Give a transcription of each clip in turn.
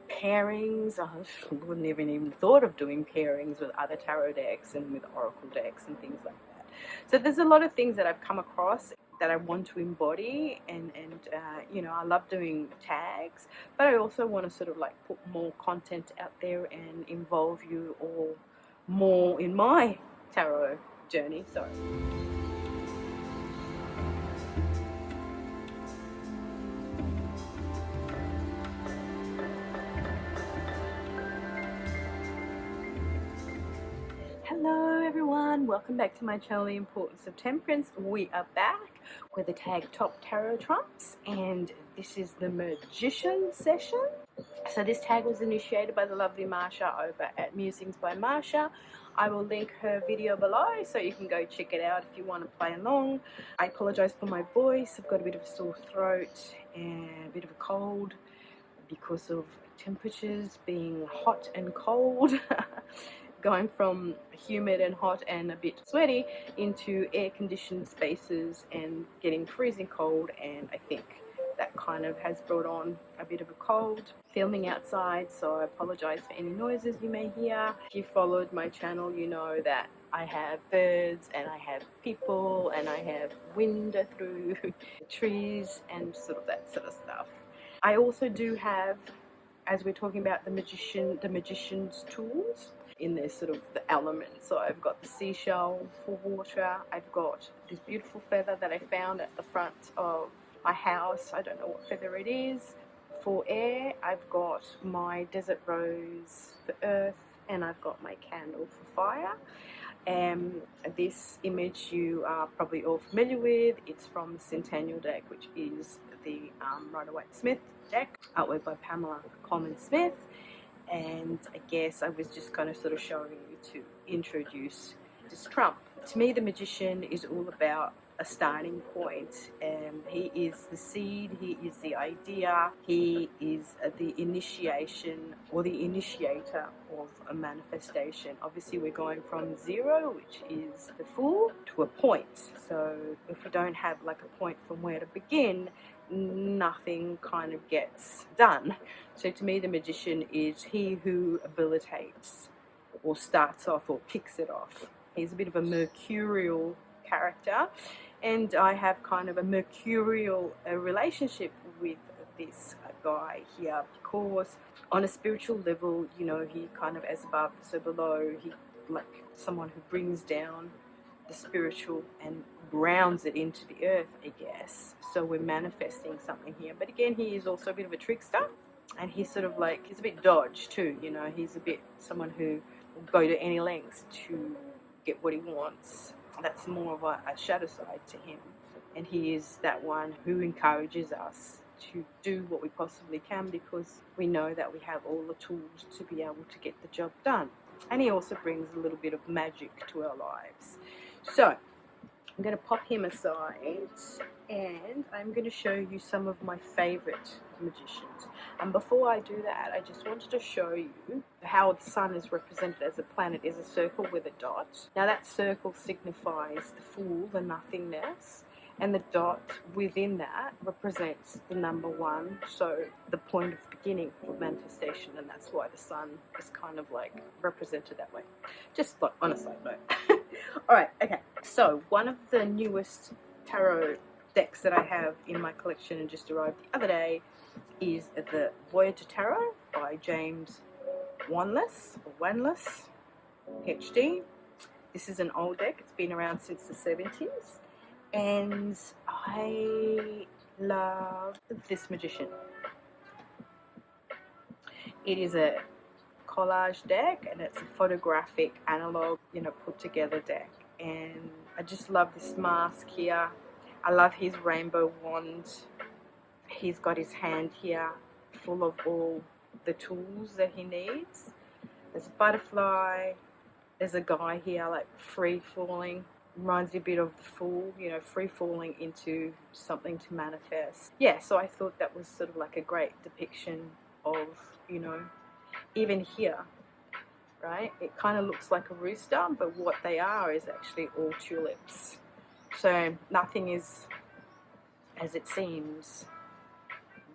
pairings. I wouldn't even thought of doing pairings with other tarot decks and with oracle decks and things like that. So there's a lot of things that I've come across that I want to embody, and you know, I love doing tags, but I also want to sort of like put more content out there and involve you all more in my tarot journey. So hello everyone, welcome back to my channel, The Importance of Temperance. We are back with the tag Top Tarot Trumps, and this is the Magician session. So this tag was initiated by the lovely Mascha over at Musings by Mascha. I will link her video below so you can go check it out if you want to play along. I apologize for my voice. I've got a bit of a sore throat and a bit of a cold because of temperatures being hot and cold. Going from humid and hot and a bit sweaty into air-conditioned spaces and getting freezing cold, and I think that kind of has brought on a bit of a cold. Filming outside, so I apologize for any noises you may hear. If you followed my channel, you know that I have birds and I have people and I have wind through the trees and sort of that sort of stuff. I also do have, as we're talking about the magician's tools, in their sort of the elements. So I've got the seashell for water. I've got this beautiful feather that I found at the front of my house. I don't know what feather it is. For air, I've got my desert rose for earth, and I've got my candle for fire. This image you are probably all familiar with. It's from the Centennial deck, which is the Rider-Waite-Smith deck, artwork by Pamela Coleman-Smith. And I guess I was just kind of sort of showing you to introduce this trump. To me, the magician is all about a starting point. He is the seed, he is the idea, he is the initiation or the initiator of a manifestation. Obviously, we're going from zero, which is the Fool, to a point. So if we don't have like a point from where to begin, nothing kind of gets done. So to me, the magician is he who habilitates or starts off or kicks it off. He's a bit of a mercurial character, and I have kind of a mercurial relationship with this guy here, because on a spiritual level, you know, he kind of as above so below. He like someone who brings down the spiritual and grounds it into the earth, I guess. So we're manifesting something here. But again, he is also a bit of a trickster, and he's sort of like, he's a bit dodge too, you know. He's a bit someone who will go to any lengths to get what he wants. That's more of a shadow side to him, and he is that one who encourages us to do what we possibly can, because we know that we have all the tools to be able to get the job done. And he also brings a little bit of magic to our lives. So I'm going to pop him aside, and I'm going to show you some of my favorite magicians. And before I do that, I just wanted to show you how the sun is represented as a planet, is a circle with a dot. Now that circle signifies the Fool, the nothingness, and the dot within that represents the number one, so the point of beginning of manifestation, and that's why the sun is kind of like represented that way. Just like on a side note. Alright, okay, so one of the newest tarot decks that I have in my collection and just arrived the other day is the Voyager Tarot by James Wanless, HD. This is an old deck. It's been around since the 70s, and I love this magician. It is a collage deck, and it's a photographic analog, you know, put together deck, and I just love this mask here. I love his rainbow wand. He's got his hand here full of all the tools that he needs. There's a butterfly, there's a guy here like free falling. Reminds me a bit of the Fool, you know, free falling into something to manifest. Yeah, so I thought that was sort of like a great depiction of, you know, even here, right? It kind of looks like a rooster, but what they are is actually all tulips. So nothing is as it seems.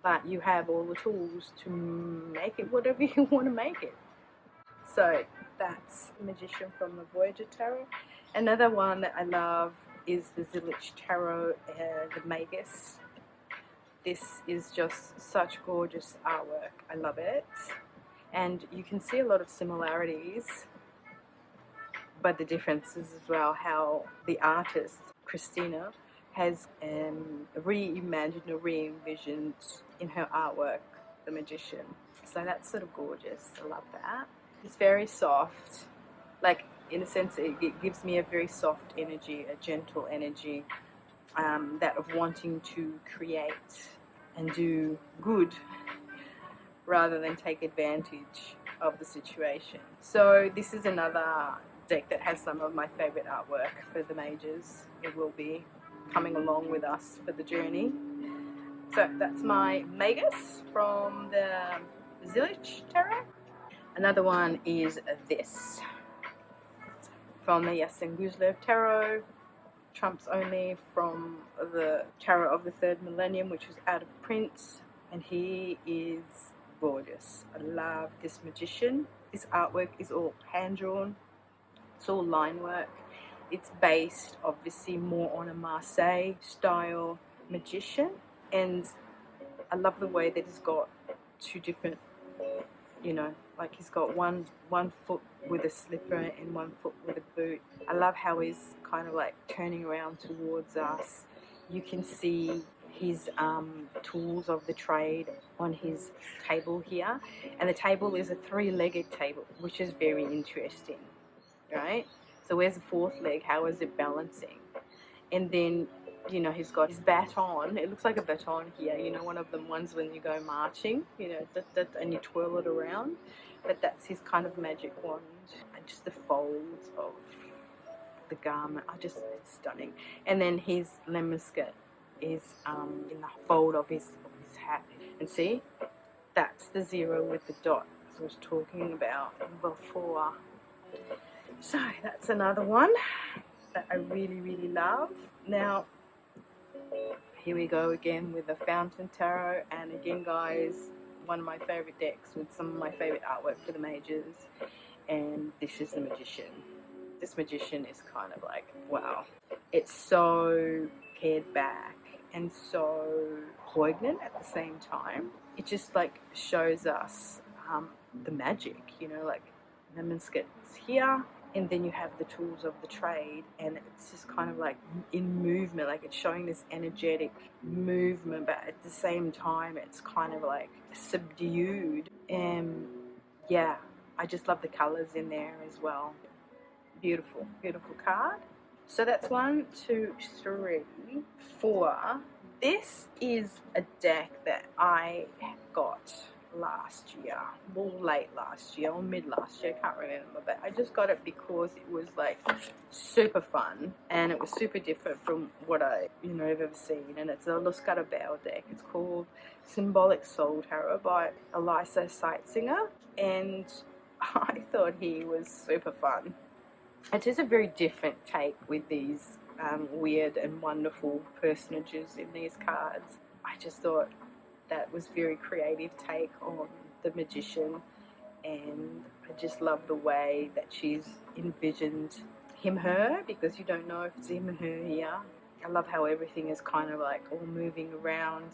but you have all the tools to make it whatever you want to make it. So that's Magician from the Voyager Tarot. Another one that I love is the Zillich Tarot, the Magus. This is just such gorgeous artwork. I love it. And you can see a lot of similarities, but the differences as well, how the artist, Christina, has reimagined or re-envisioned in her artwork, the Magician. So that's sort of gorgeous. I love that. It's very soft, like in a sense it gives me a very soft energy, a gentle energy, that of wanting to create and do good rather than take advantage of the situation. So this is another deck that has some of my favorite artwork for the mages. It will be coming along with us for the journey. So that's my Magus from the Zillich Tarot. Another one is this from the Yasin Guzlev Tarot, Trump's only, from the Tarot of the Third Millennium, which was out of print, and he is gorgeous. I love this Magician. This artwork is all hand-drawn. It's all line work. It's based obviously more on a Marseille style magician, and I love the way that he's got two different, you know, like he's got one foot with a slipper and one foot with a boot. I love how he's kind of like turning around towards us. You can see his tools of the trade on his table here, and the table is a three-legged table, which is very interesting, right? So where's the fourth leg? How is it balancing? And then, you know, he's got his baton. It looks like a baton here, you know, one of them ones when you go marching, you know, and you twirl it around. But that's his kind of magic wand. And just the folds of the garment, it's stunning. And then his lemniscate is in the fold of his hat. And see, that's the zero with the dot, as I was talking about before. So that's another one that I really, really love. Now, here we go again with the Fountain Tarot, and again, guys, one of my favorite decks with some of my favorite artwork for the mages, and this is the Magician. This Magician is kind of like, wow. It's so pared back and so poignant at the same time. It just like shows us the magic, you know, like lemniscate is here, and then you have the tools of the trade, and it's just kind of like in movement, like it's showing this energetic movement, but at the same time it's kind of like subdued. And yeah, I just love the colors in there as well. Beautiful, beautiful card. So that's 1, 2, 3, 4. This is a deck that I got last year, well, late last year or mid last year, I can't remember, but I just got it because it was like super fun and it was super different from what I, you know, have ever seen. And it's a Los Carabao deck. It's called Symbolic Soul Tarot by Elisa Seitsinger, and I thought he was super fun. It is a very different take with these weird and wonderful personages in these cards. I just thought that was very creative take on the Magician, and I just love the way that she's envisioned her, because you don't know if it's him or her here. I love how everything is kind of like all moving around.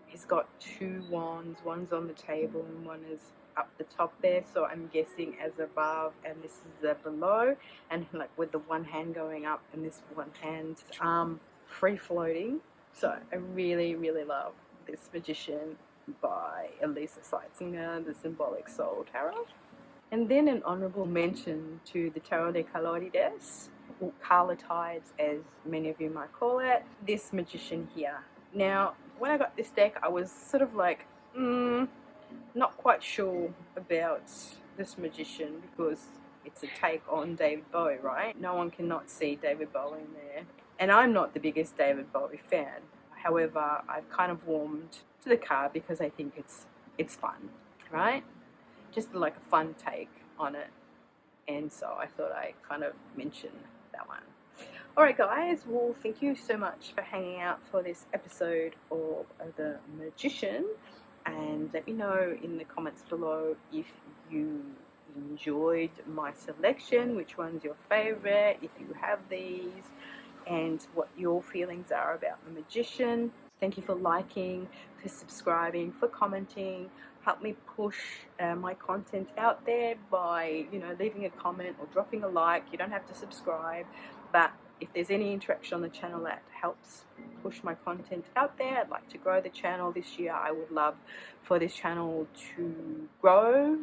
He's got 2 wands, one's on the table and one is up the top there, so I'm guessing as above and this is the below, and like with the one hand going up and this one hand free floating. So I really, really love this Magician by Elisa Seitsinger, the Symbolic Soul Tarot. And then an honourable mention to the Tarot de Colorides, or Carla Tides as many of you might call it, this Magician here. Now, when I got this deck, I was sort of like, not quite sure about this Magician, because it's a take on David Bowie, right? No one cannot see David Bowie in there. And I'm not the biggest David Bowie fan. However, I've kind of warmed to the card because I think it's fun, right? Just like a fun take on it. And so I thought I kind of mention that one. Alright guys, well thank you so much for hanging out for this episode of The Magician, and let me know in the comments below if you enjoyed my selection, which one's your favorite, if you have these, and what your feelings are about The Magician. Thank you for liking, for subscribing, for commenting. Help me push my content out there by, leaving a comment or dropping a like. You don't have to subscribe, but if there's any interaction on the channel that helps push my content out there, I'd like to grow the channel this year. I would love for this channel to grow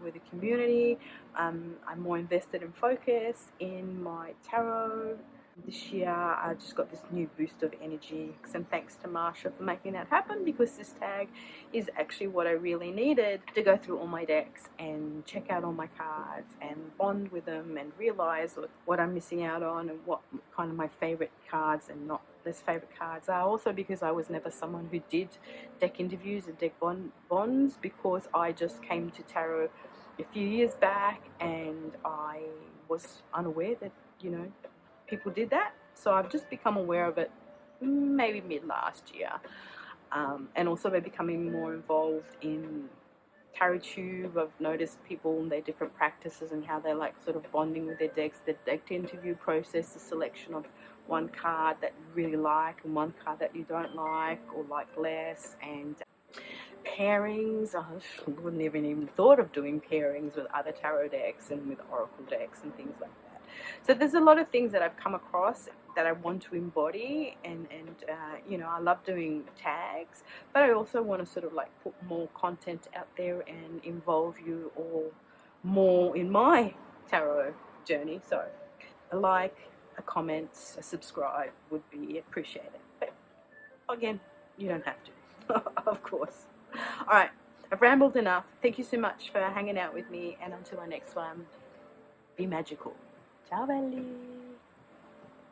with a community. I'm more invested and focused in my tarot. This year I just got this new boost of energy, and thanks to Mascha for making that happen, because this tag is actually what I really needed to go through all my decks and check out all my cards and bond with them and realize what I'm missing out on and what kind of my favorite cards and not less favorite cards are. Also because I was never someone who did deck interviews and deck bonds, because I just came to tarot a few years back and I was unaware that people did that. So I've just become aware of it maybe mid last year, and also by becoming more involved in TarotTube, I've noticed people and their different practices and how they're like sort of bonding with their decks, the deck interview process, the selection of one card that you really like and one card that you don't like or like less, and pairings. I wouldn't even thought of doing pairings with other tarot decks and with oracle decks and things like that. So there's a lot of things that I've come across that I want to embody, and I love doing tags, but I also want to sort of like put more content out there and involve you all more in my tarot journey. So a like, a comment, a subscribe would be appreciated. But again, you don't have to, of course. Alright, I've rambled enough. Thank you so much for hanging out with me, and until our next one, be magical. Ciao belli!